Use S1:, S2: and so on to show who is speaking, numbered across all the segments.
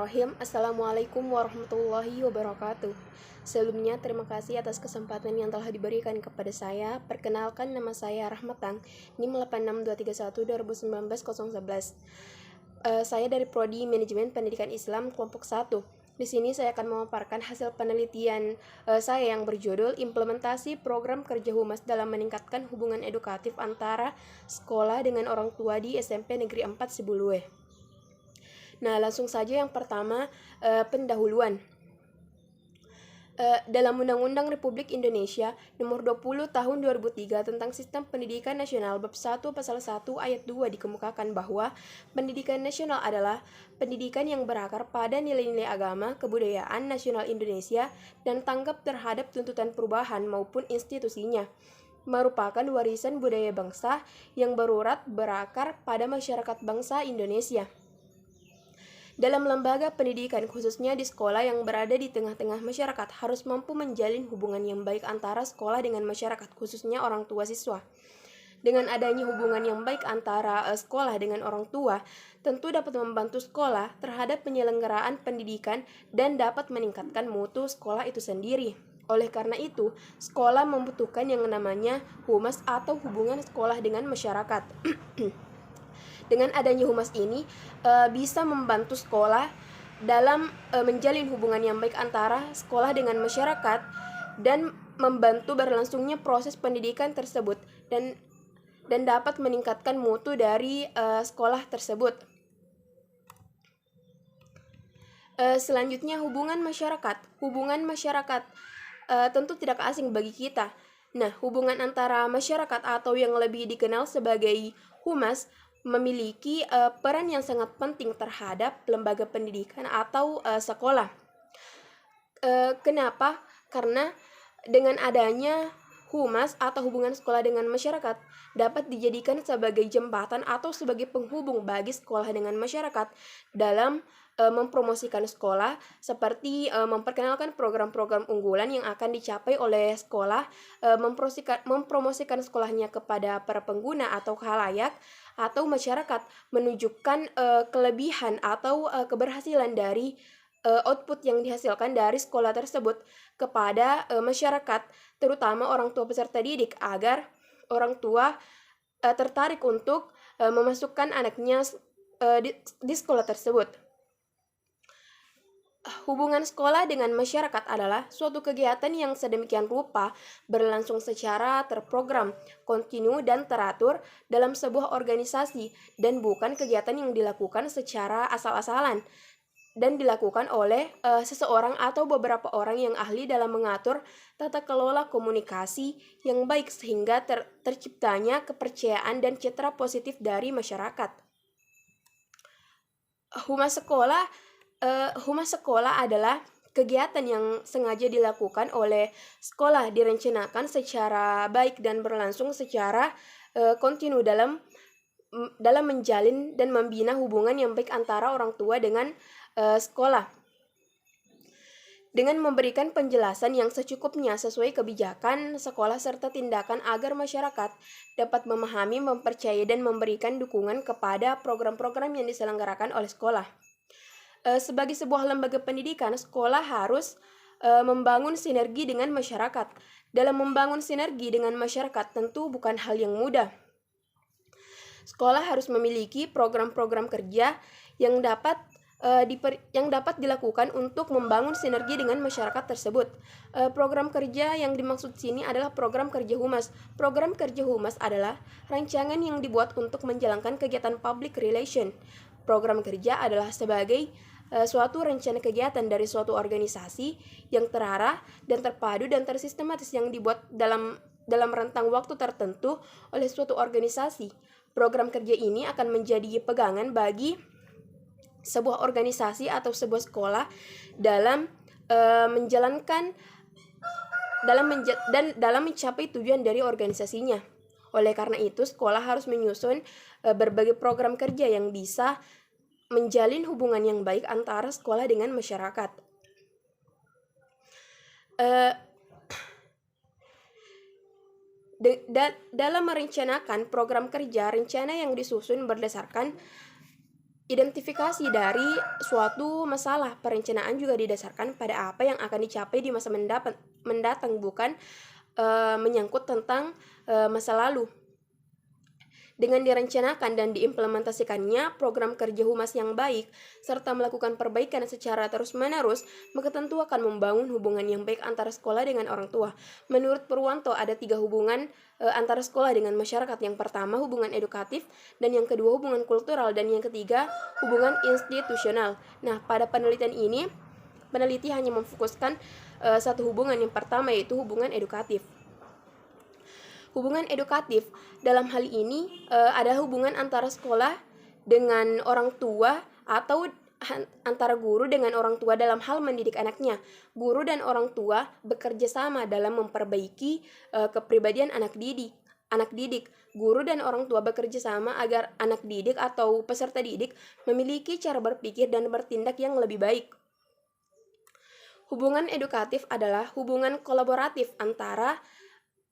S1: Bismillahirrahmanirrahim. Assalamualaikum warahmatullahi wabarakatuh. Sebelumnya, terima kasih atas kesempatan yang telah diberikan kepada saya. Perkenalkan, nama saya Rahmatang, NIM 86231 Saya dari Prodi Manajemen Pendidikan Islam kelompok 1. Di sini saya akan memaparkan hasil penelitian saya yang berjudul Implementasi Program Kerja Humas dalam Meningkatkan Hubungan Edukatif Antara Sekolah dengan Orang Tua di SMP Negeri 4 Sibuluwe. Nah, langsung saja yang pertama, pendahuluan. Dalam Undang-Undang Republik Indonesia Nomor 20 Tahun 2003 tentang Sistem Pendidikan Nasional Bab 1 Pasal 1 Ayat 2 dikemukakan bahwa pendidikan nasional adalah pendidikan yang berakar pada nilai-nilai agama, kebudayaan nasional Indonesia dan tanggap terhadap tuntutan perubahan maupun institusinya, merupakan warisan budaya bangsa yang berurat berakar pada masyarakat bangsa Indonesia. Dalam lembaga pendidikan, khususnya di sekolah yang berada di tengah-tengah masyarakat, harus mampu menjalin hubungan yang baik antara sekolah dengan masyarakat, khususnya orang tua siswa. Dengan adanya hubungan yang baik antara sekolah dengan orang tua, tentu dapat membantu sekolah terhadap penyelenggaraan pendidikan dan dapat meningkatkan mutu sekolah itu sendiri. Oleh karena itu, sekolah membutuhkan yang namanya humas atau hubungan sekolah dengan masyarakat. Dengan adanya humas ini bisa membantu sekolah dalam menjalin hubungan yang baik antara sekolah dengan masyarakat dan membantu berlangsungnya proses pendidikan tersebut dan dapat meningkatkan mutu dari sekolah tersebut. Selanjutnya, hubungan masyarakat. Hubungan masyarakat tentu tidak asing bagi kita. Nah, hubungan antara masyarakat atau yang lebih dikenal sebagai humas memiliki peran yang sangat penting terhadap lembaga pendidikan atau sekolah. Kenapa? Karena dengan adanya humas atau hubungan sekolah dengan masyarakat dapat dijadikan sebagai jembatan atau sebagai penghubung bagi sekolah dengan masyarakat dalam mempromosikan sekolah, seperti memperkenalkan program-program unggulan yang akan dicapai oleh sekolah, mempromosikan sekolahnya kepada para pengguna atau khalayak atau masyarakat, menunjukkan kelebihan atau keberhasilan dari output yang dihasilkan dari sekolah tersebut kepada masyarakat, terutama orang tua peserta didik, agar orang tua tertarik untuk memasukkan anaknya di sekolah tersebut. Hubungan sekolah dengan masyarakat adalah suatu kegiatan yang sedemikian rupa berlangsung secara terprogram, kontinu, dan teratur dalam sebuah organisasi, dan bukan kegiatan yang dilakukan secara asal-asalan dan dilakukan oleh seseorang atau beberapa orang yang ahli dalam mengatur tata kelola komunikasi yang baik sehingga terciptanya kepercayaan dan citra positif dari masyarakat. Humas sekolah adalah kegiatan yang sengaja dilakukan oleh sekolah, direncanakan secara baik dan berlangsung secara kontinu dalam menjalin dan membina hubungan yang baik antara orang tua dengan sekolah, dengan memberikan penjelasan yang secukupnya sesuai kebijakan sekolah serta tindakan agar masyarakat dapat memahami, mempercayai, dan memberikan dukungan kepada program-program yang diselenggarakan oleh sekolah. Sebagai sebuah lembaga pendidikan, sekolah harus membangun sinergi dengan masyarakat. Dalam membangun sinergi dengan masyarakat tentu bukan hal yang mudah. Sekolah harus memiliki program-program kerja yang dapat dilakukan untuk membangun sinergi dengan masyarakat tersebut. Program kerja yang dimaksud sini adalah program kerja humas. Program kerja humas adalah rancangan yang dibuat untuk menjalankan kegiatan public relation. Program kerja adalah sebagai suatu rencana kegiatan dari suatu organisasi yang terarah dan terpadu dan tersistematis yang dibuat dalam rentang waktu tertentu oleh suatu organisasi. Program kerja ini akan menjadi pegangan bagi sebuah organisasi atau sebuah sekolah dalam dalam mencapai tujuan dari organisasinya. Oleh karena itu, sekolah harus menyusun berbagai program kerja yang bisa menjalin hubungan yang baik antara sekolah dengan masyarakat. Dalam merencanakan program kerja, rencana yang disusun berdasarkan Identifikasi dari suatu masalah perencanaan juga didasarkan pada apa yang akan dicapai di masa mendatang, bukan menyangkut tentang masa lalu. Dengan direncanakan dan diimplementasikannya program kerja humas yang baik, serta melakukan perbaikan secara terus-menerus, maka tentu akan membangun hubungan yang baik antara sekolah dengan orang tua. Menurut Purwanto, ada 3 hubungan antara sekolah dengan masyarakat. Yang pertama, hubungan edukatif, dan yang kedua, hubungan kultural, dan yang ketiga, hubungan institusional. Nah, pada penelitian ini, peneliti hanya memfokuskan satu hubungan. Yang pertama yaitu hubungan edukatif. Hubungan edukatif dalam hal ini adalah hubungan antara sekolah dengan orang tua atau antara guru dengan orang tua dalam hal mendidik anaknya. Guru dan orang tua bekerja sama dalam memperbaiki kepribadian anak didik. Guru dan orang tua bekerja sama agar anak didik atau peserta didik memiliki cara berpikir dan bertindak yang lebih baik. Hubungan edukatif adalah hubungan kolaboratif antara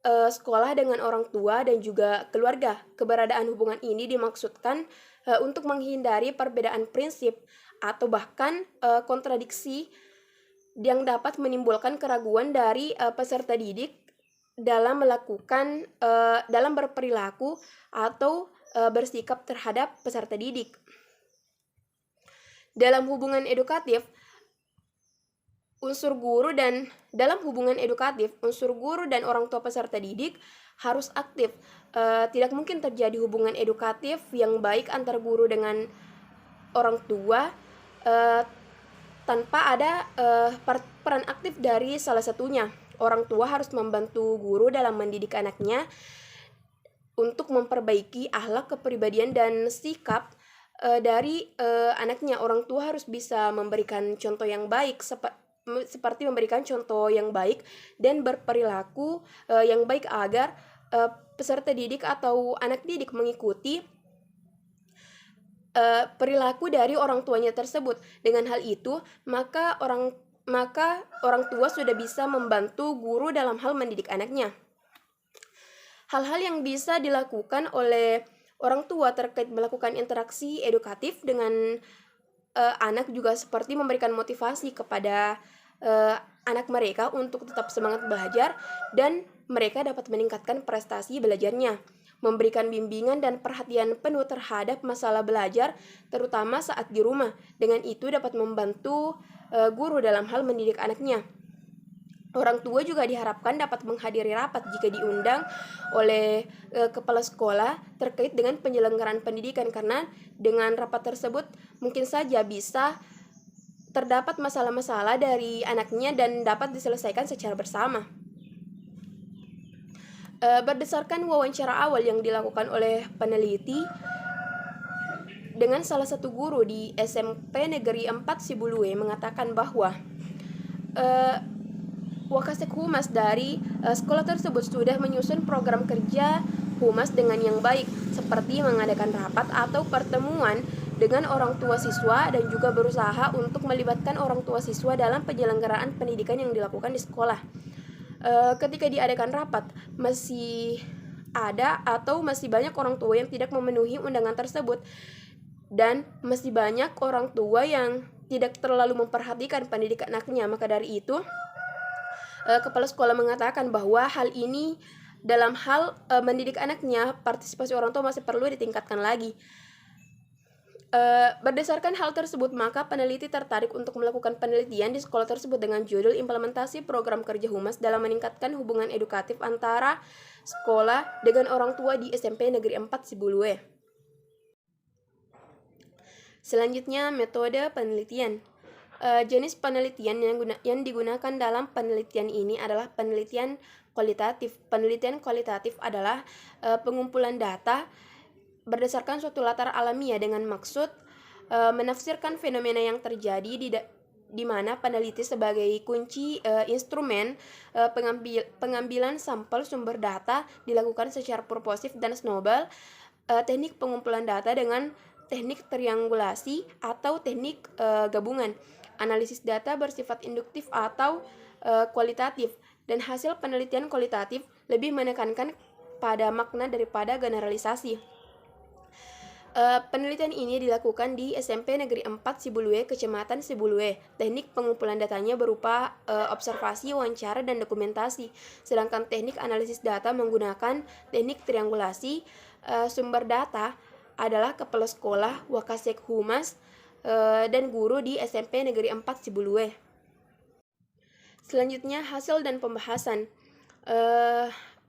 S1: sekolah dengan orang tua dan juga keluarga. Keberadaan hubungan ini dimaksudkan untuk menghindari perbedaan prinsip atau bahkan kontradiksi yang dapat menimbulkan keraguan dari peserta didik dalam dalam berperilaku atau bersikap terhadap peserta didik. Dalam hubungan edukatif, unsur guru dan orang tua peserta didik harus aktif. Tidak mungkin terjadi hubungan edukatif yang baik antara guru dengan orang tua tanpa ada peran aktif dari salah satunya. Orang tua harus membantu guru dalam mendidik anaknya untuk memperbaiki akhlak, kepribadian, dan sikap dari anaknya. Orang tua harus bisa memberikan contoh yang baik, seperti memberikan contoh yang baik dan berperilaku yang baik agar peserta didik atau anak didik mengikuti perilaku dari orang tuanya tersebut. Dengan hal itu, maka orang tua sudah bisa membantu guru dalam hal mendidik anaknya. Hal-hal yang bisa dilakukan oleh orang tua terkait melakukan interaksi edukatif dengan anak juga seperti memberikan motivasi kepada anak mereka untuk tetap semangat belajar dan mereka dapat meningkatkan prestasi belajarnya, memberikan bimbingan dan perhatian penuh terhadap masalah belajar terutama saat di rumah. Dengan itu dapat membantu guru dalam hal mendidik anaknya. Orang tua juga diharapkan dapat menghadiri rapat jika diundang oleh kepala sekolah terkait dengan penyelenggaraan pendidikan, karena dengan rapat tersebut mungkin saja bisa terdapat masalah-masalah dari anaknya dan dapat diselesaikan secara bersama. Berdasarkan wawancara awal yang dilakukan oleh peneliti dengan salah satu guru di SMP Negeri 4 Sibulue mengatakan bahwa Wakasek Humas dari sekolah tersebut sudah menyusun program kerja humas dengan yang baik, seperti mengadakan rapat atau pertemuan dengan orang tua siswa dan juga berusaha untuk melibatkan orang tua siswa dalam penyelenggaraan pendidikan yang dilakukan di sekolah. Ketika diadakan rapat, masih ada atau masih banyak orang tua yang tidak memenuhi undangan tersebut, dan masih banyak orang tua yang tidak terlalu memperhatikan pendidikan anaknya. Maka dari itu, kepala sekolah mengatakan bahwa hal ini dalam hal mendidik anaknya, partisipasi orang tua masih perlu ditingkatkan lagi. Berdasarkan hal tersebut, maka peneliti tertarik untuk melakukan penelitian di sekolah tersebut dengan judul Implementasi Program Kerja Humas dalam meningkatkan hubungan edukatif antara sekolah dengan orang tua di SMP Negeri 4 Sibulue. Selanjutnya, metode penelitian. Jenis penelitian yang digunakan dalam penelitian ini adalah penelitian kualitatif. Penelitian kualitatif adalah pengumpulan data berdasarkan suatu latar alamiah dengan maksud menafsirkan fenomena yang terjadi di mana peneliti sebagai kunci instrumen pengambilan sampel sumber data dilakukan secara purposif dan snowball. Teknik pengumpulan data dengan teknik triangulasi atau teknik gabungan. Analisis data bersifat induktif atau kualitatif, dan hasil penelitian kualitatif lebih menekankan pada makna daripada generalisasi. Penelitian ini dilakukan di SMP Negeri 4 Sibulue, Kecamatan Sibulue. Teknik pengumpulan datanya berupa observasi, wawancara, dan dokumentasi. Sedangkan teknik analisis data menggunakan teknik triangulasi. Sumber data adalah kepala sekolah, wakasek humas, dan guru di SMP Negeri 4 Sibulue. Selanjutnya, hasil dan pembahasan.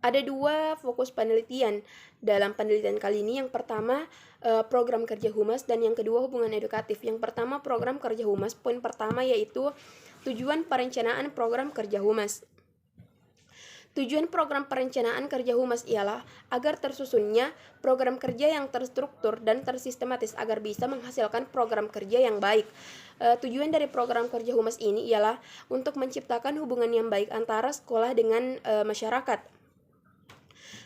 S1: Ada dua fokus penelitian dalam penelitian kali ini. Yang pertama, program kerja humas, dan yang kedua, hubungan edukatif. Yang pertama, program kerja humas. Poin pertama yaitu tujuan perencanaan program kerja humas. Tujuan program perencanaan kerja humas ialah agar tersusunnya program kerja yang terstruktur dan tersistematis agar bisa menghasilkan program kerja yang baik. Tujuan dari program kerja humas ini ialah untuk menciptakan hubungan yang baik antara sekolah dengan masyarakat.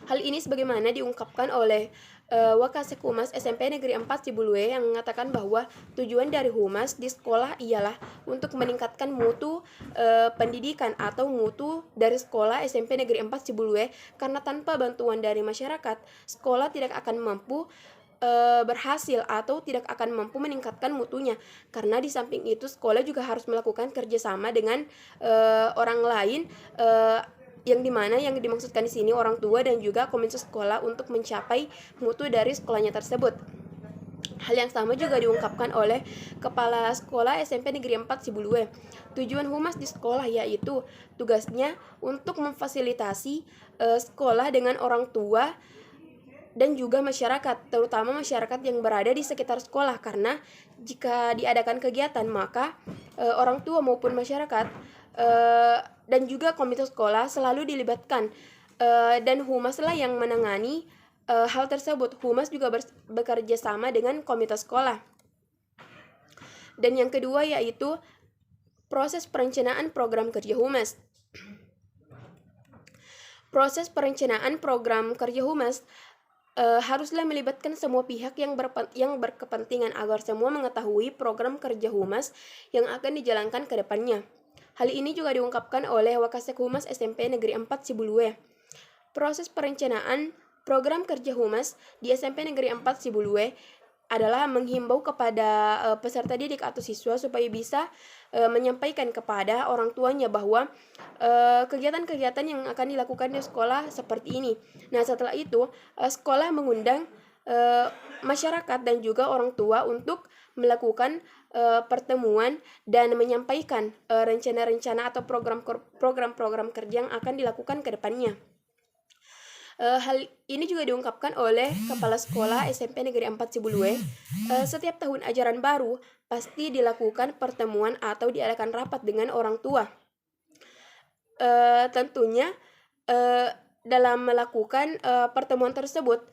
S1: Hal ini sebagaimana diungkapkan oleh Wakasek Humas SMP Negeri 4 Sibulue yang mengatakan bahwa tujuan dari humas di sekolah ialah untuk meningkatkan mutu pendidikan atau mutu dari sekolah SMP Negeri 4 Sibulue, karena tanpa bantuan dari masyarakat, sekolah tidak akan mampu berhasil atau tidak akan mampu meningkatkan mutunya. Karena di samping itu sekolah juga harus melakukan kerjasama dengan orang lain, yang dimana yang dimaksudkan di sini orang tua dan juga komite sekolah untuk mencapai mutu dari sekolahnya tersebut. Hal yang sama juga diungkapkan oleh Kepala Sekolah SMP Negeri 4 Sibulue. Tujuan humas di sekolah yaitu tugasnya untuk memfasilitasi sekolah dengan orang tua dan juga masyarakat, terutama masyarakat yang berada di sekitar sekolah, karena jika diadakan kegiatan maka orang tua maupun masyarakat dan juga komite sekolah selalu dilibatkan, dan humaslah yang menangani hal tersebut. Humas juga bekerja sama dengan komite sekolah. Dan yang kedua yaitu proses perencanaan program kerja humas. Proses perencanaan program kerja humas haruslah melibatkan semua pihak yang berkepentingan agar semua mengetahui program kerja humas yang akan dijalankan ke depannya. Hal ini juga diungkapkan oleh Wakasek Humas SMP Negeri 4 Sibulue. Proses perencanaan program kerja humas di SMP Negeri 4 Sibulue adalah menghimbau kepada peserta didik atau siswa supaya bisa menyampaikan kepada orang tuanya bahwa kegiatan-kegiatan yang akan dilakukan di sekolah seperti ini. Nah, setelah itu sekolah mengundang masyarakat dan juga orang tua untuk melakukan pertemuan dan menyampaikan rencana-rencana atau program-program kerja yang akan dilakukan ke depannya. Hal ini juga diungkapkan oleh Kepala Sekolah SMP Negeri 4 Sibulue. Setiap tahun ajaran baru pasti dilakukan pertemuan atau diadakan rapat dengan orang tua. Tentunya dalam melakukan pertemuan tersebut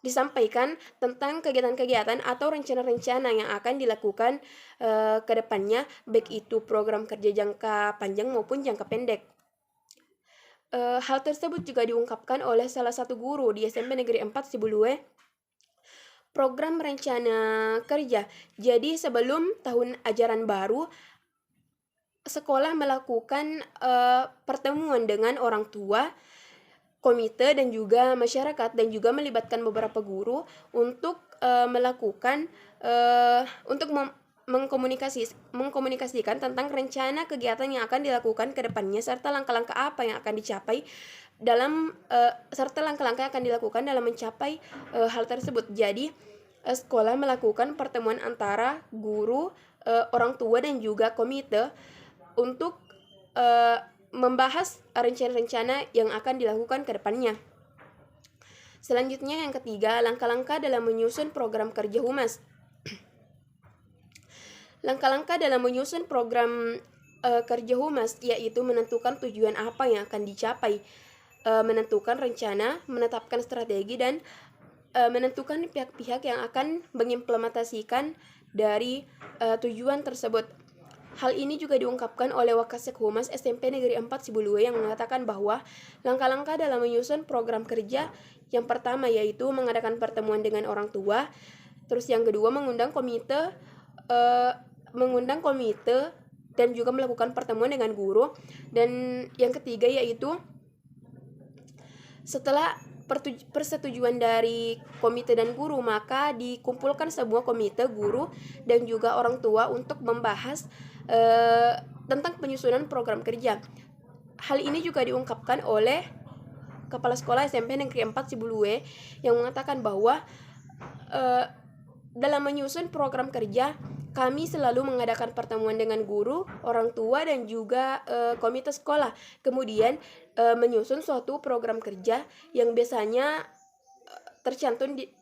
S1: disampaikan tentang kegiatan-kegiatan atau rencana-rencana yang akan dilakukan ke depannya, baik itu program kerja jangka panjang maupun jangka pendek. Hal tersebut juga diungkapkan oleh salah satu guru di SMP Negeri 4 Sibulue. Program rencana kerja. Jadi sebelum tahun ajaran baru, sekolah melakukan pertemuan dengan orang tua, komite, dan juga masyarakat, dan juga melibatkan beberapa guru untuk melakukan untuk mengkomunikasikan tentang rencana kegiatan yang akan dilakukan ke depannya, serta langkah-langkah apa yang akan dicapai serta langkah-langkah yang akan dilakukan dalam mencapai hal tersebut. Jadi sekolah melakukan pertemuan antara guru, orang tua, dan juga komite untuk membahas rencana-rencana yang akan dilakukan ke depannya. Selanjutnya yang ketiga, langkah-langkah dalam menyusun program kerja humas. Langkah-langkah dalam menyusun program kerja humas yaitu menentukan tujuan apa yang akan dicapai, menentukan rencana, menetapkan strategi, dan menentukan pihak-pihak yang akan mengimplementasikan dari tujuan tersebut. Hal ini juga diungkapkan oleh Wakasek Humas SMP Negeri 4 Sibulue yang mengatakan bahwa langkah-langkah dalam menyusun program kerja yang pertama yaitu mengadakan pertemuan dengan orang tua, terus yang kedua mengundang komite dan juga melakukan pertemuan dengan guru, dan yang ketiga yaitu setelah persetujuan dari komite dan guru, maka dikumpulkan sebuah komite guru dan juga orang tua untuk membahas tentang penyusunan program kerja. Hal ini juga diungkapkan oleh Kepala Sekolah SMP Negeri 4 Sibulue yang mengatakan bahwa dalam menyusun program kerja, kami selalu mengadakan pertemuan dengan guru, orang tua, dan juga komite sekolah. Kemudian menyusun suatu program kerja yang biasanya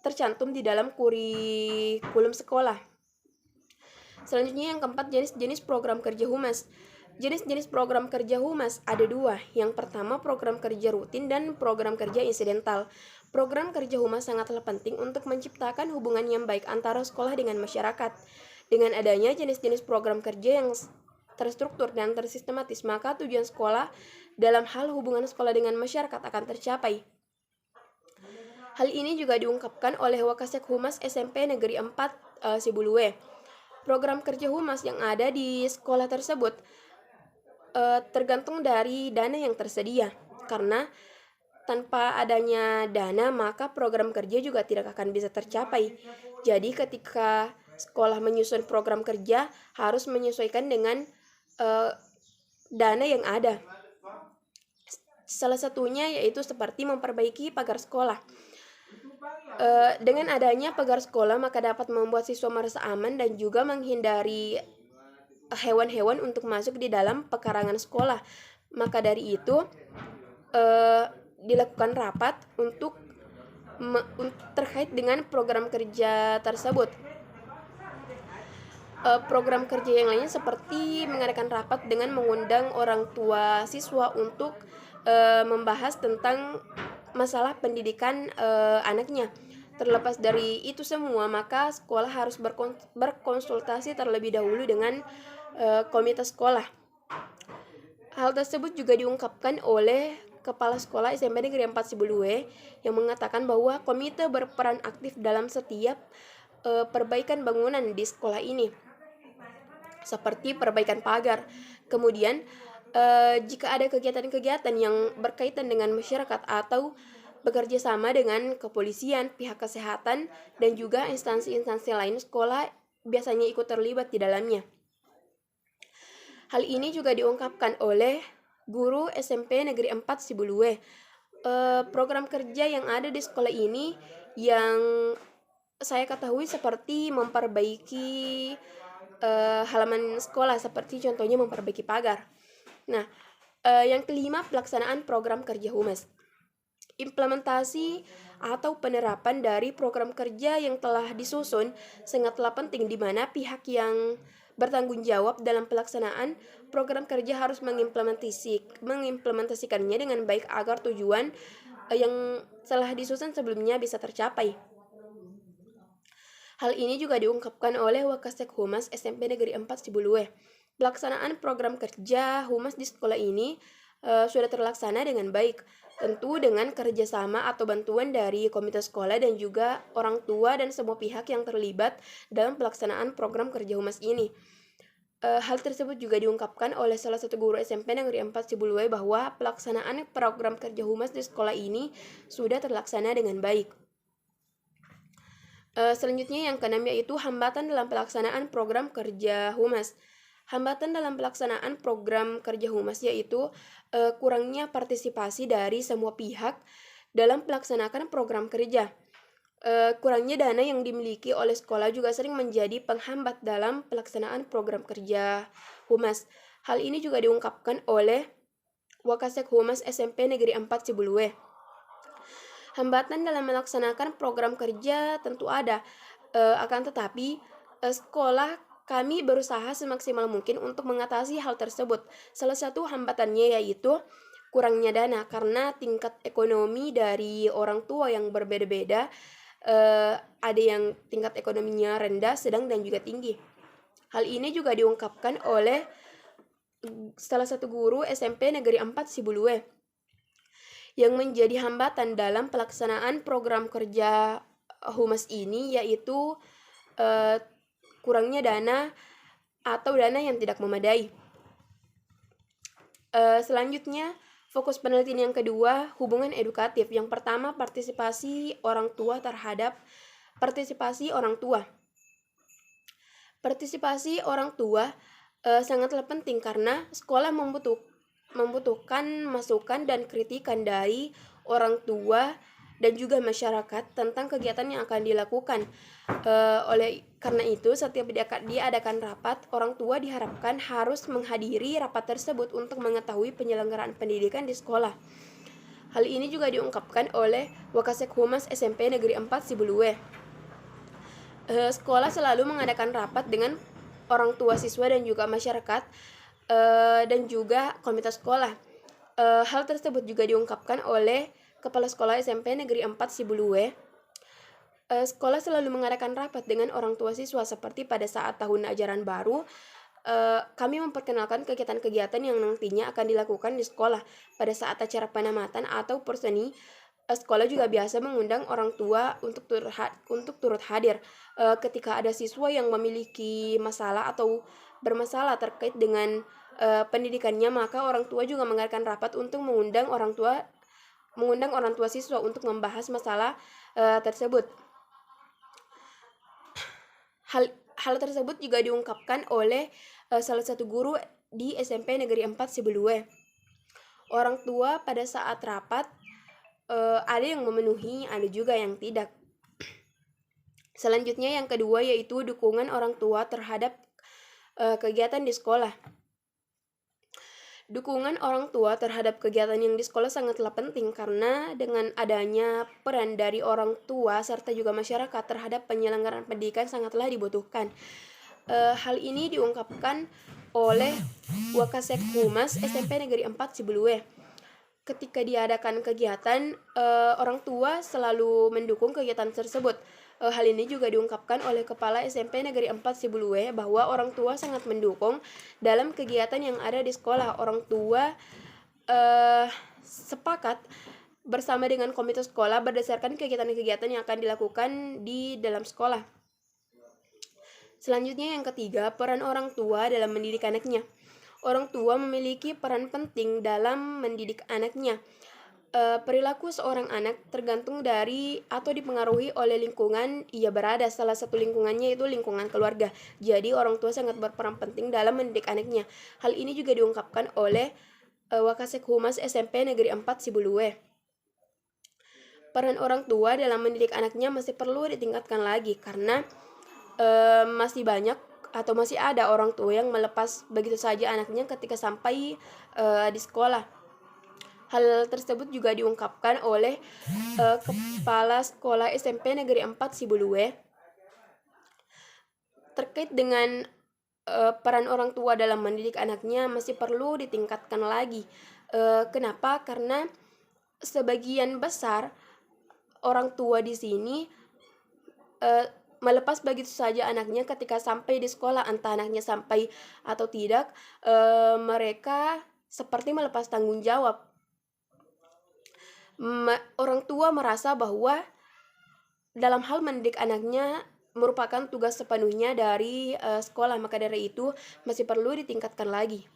S1: tercantum di dalam kurikulum sekolah. Selanjutnya yang keempat, jenis-jenis program kerja humas. Jenis-jenis program kerja humas ada dua. Yang pertama, program kerja rutin dan program kerja insidental. Program kerja humas sangatlah penting untuk menciptakan hubungan yang baik antara sekolah dengan masyarakat. Dengan adanya jenis-jenis program kerja yang terstruktur dan tersistematis, maka tujuan sekolah dalam hal hubungan sekolah dengan masyarakat akan tercapai. Hal ini juga diungkapkan oleh Wakasek Humas SMP Negeri 4 Sibulue. Program kerja humas yang ada di sekolah tersebut tergantung dari dana yang tersedia, karena tanpa adanya dana maka program kerja juga tidak akan bisa tercapai. Jadi ketika sekolah menyusun program kerja harus menyesuaikan dengan dana yang ada. Salah satunya yaitu seperti memperbaiki pagar sekolah. Dengan adanya pagar sekolah maka dapat membuat siswa merasa aman dan juga menghindari hewan-hewan untuk masuk di dalam pekarangan sekolah. Maka dari itu dilakukan rapat untuk terkait dengan program kerja tersebut. Program kerja yang lainnya seperti mengadakan rapat dengan mengundang orang tua siswa untuk membahas tentang masalah pendidikan anaknya. Terlepas dari itu semua, maka sekolah harus berkonsultasi terlebih dahulu dengan komite sekolah. Hal tersebut juga diungkapkan oleh Kepala Sekolah SMP Negeri 4 Sibulue yang mengatakan bahwa komite berperan aktif dalam setiap perbaikan bangunan di sekolah ini, seperti perbaikan pagar. Kemudian jika ada kegiatan-kegiatan yang berkaitan dengan masyarakat atau bekerja sama dengan kepolisian, pihak kesehatan, dan juga instansi-instansi lain, sekolah biasanya ikut terlibat di dalamnya. Hal ini juga diungkapkan oleh guru SMP Negeri 4 Sibulue. Program kerja yang ada di sekolah ini yang saya ketahui seperti memperbaiki halaman sekolah, seperti contohnya memperbaiki pagar. Nah, yang kelima, pelaksanaan program kerja humas. Implementasi atau penerapan dari program kerja yang telah disusun sangatlah penting, di mana pihak yang bertanggung jawab dalam pelaksanaan program kerja harus mengimplementasikannya dengan baik agar tujuan yang telah disusun sebelumnya bisa tercapai. Hal ini juga diungkapkan oleh Wakasek Humas SMP Negeri 4 Sibulue. Pelaksanaan program kerja humas di sekolah ini sudah terlaksana dengan baik, tentu dengan kerjasama atau bantuan dari komite sekolah dan juga orang tua dan semua pihak yang terlibat dalam pelaksanaan program kerja humas ini. Hal tersebut juga diungkapkan oleh salah satu guru SMP Negeri 4 Sibulue bahwa pelaksanaan program kerja humas di sekolah ini sudah terlaksana dengan baik. Selanjutnya yang keenam yaitu hambatan dalam pelaksanaan program kerja humas. Hambatan dalam pelaksanaan program kerja humas yaitu kurangnya partisipasi dari semua pihak dalam pelaksanaan program kerja. Kurangnya dana yang dimiliki oleh sekolah juga sering menjadi penghambat dalam pelaksanaan program kerja humas. Hal ini juga diungkapkan oleh Wakasek Humas SMP Negeri 4 Sibulue. Hambatan dalam melaksanakan program kerja tentu ada, akan tetapi sekolah kami berusaha semaksimal mungkin untuk mengatasi hal tersebut. Salah satu hambatannya yaitu kurangnya dana, karena tingkat ekonomi dari orang tua yang berbeda-beda. Ada yang tingkat ekonominya rendah, sedang, dan juga tinggi. Hal ini juga diungkapkan oleh salah satu guru SMP Negeri 4 Sibulue. Yang menjadi hambatan dalam pelaksanaan program kerja humas ini yaitu kurangnya dana atau dana yang tidak memadai. Selanjutnya, Fokus penelitian yang kedua, hubungan edukatif. Yang pertama, partisipasi orang tua terhadap partisipasi orang tua. Partisipasi orang tua sangatlah penting karena sekolah membutuhkan masukan dan kritikan dari orang tua dan juga masyarakat tentang kegiatan yang akan dilakukan. Oleh karena itu, setiap diadakan rapat, orang tua diharapkan harus menghadiri rapat tersebut untuk mengetahui penyelenggaraan pendidikan di sekolah. Hal ini juga diungkapkan oleh Wakasek Humas SMP Negeri 4 Sibulue. Sekolah selalu mengadakan rapat dengan orang tua siswa dan juga masyarakat dan juga komite sekolah. Hal tersebut juga diungkapkan oleh Kepala Sekolah SMP Negeri 4 Sibulue. Sekolah selalu mengadakan rapat dengan orang tua siswa seperti pada saat tahun ajaran baru. Kami memperkenalkan kegiatan-kegiatan yang nantinya akan dilakukan di sekolah. Pada saat acara penamatan atau perseni, sekolah juga biasa mengundang orang tua untuk turut hadir. Ketika ada siswa yang memiliki masalah atau bermasalah terkait dengan pendidikannya, maka orang tua juga mengadakan rapat untuk mengundang orang tua siswa untuk membahas masalah tersebut. Hal tersebut juga diungkapkan oleh salah satu guru di SMP Negeri 4 Sibulue. Orang tua pada saat rapat ada yang memenuhi, ada juga yang tidak. Selanjutnya yang kedua yaitu dukungan orang tua terhadap kegiatan di sekolah. Dukungan orang tua terhadap kegiatan yang di sekolah sangatlah penting karena dengan adanya peran dari orang tua serta juga masyarakat terhadap penyelenggaraan pendidikan sangatlah dibutuhkan. Hal ini diungkapkan oleh Wakasek Humas SMP Negeri 4 Sibulue. Ketika diadakan kegiatan, orang tua selalu mendukung kegiatan tersebut. Hal ini juga diungkapkan oleh Kepala SMP Negeri 4 Sibulue bahwa orang tua sangat mendukung dalam kegiatan yang ada di sekolah. Orang tua sepakat bersama dengan komite sekolah berdasarkan kegiatan-kegiatan yang akan dilakukan di dalam sekolah. Selanjutnya yang ketiga, peran orang tua dalam mendidik anaknya. Orang tua memiliki peran penting dalam mendidik anaknya. Perilaku seorang anak tergantung dari atau dipengaruhi oleh lingkungan ia berada. Salah satu lingkungannya itu lingkungan keluarga. Jadi orang tua sangat berperan penting dalam mendidik anaknya. Hal ini juga diungkapkan oleh Wakasek Humas SMP Negeri 4 Sibulue. Peran orang tua dalam mendidik anaknya masih perlu ditingkatkan lagi karena masih banyak atau masih ada orang tua yang melepas begitu saja anaknya ketika sampai di sekolah. Hal tersebut juga diungkapkan oleh Kepala Sekolah SMP Negeri 4 Sibulue. Terkait dengan peran orang tua dalam mendidik anaknya masih perlu ditingkatkan lagi. Kenapa? Karena sebagian besar orang tua di sini melepas begitu saja anaknya ketika sampai di sekolah, entah anaknya sampai atau tidak, mereka seperti melepas tanggung jawab. Orang tua merasa bahwa dalam hal mendidik anaknya merupakan tugas sepenuhnya dari sekolah, maka dari itu masih perlu ditingkatkan lagi.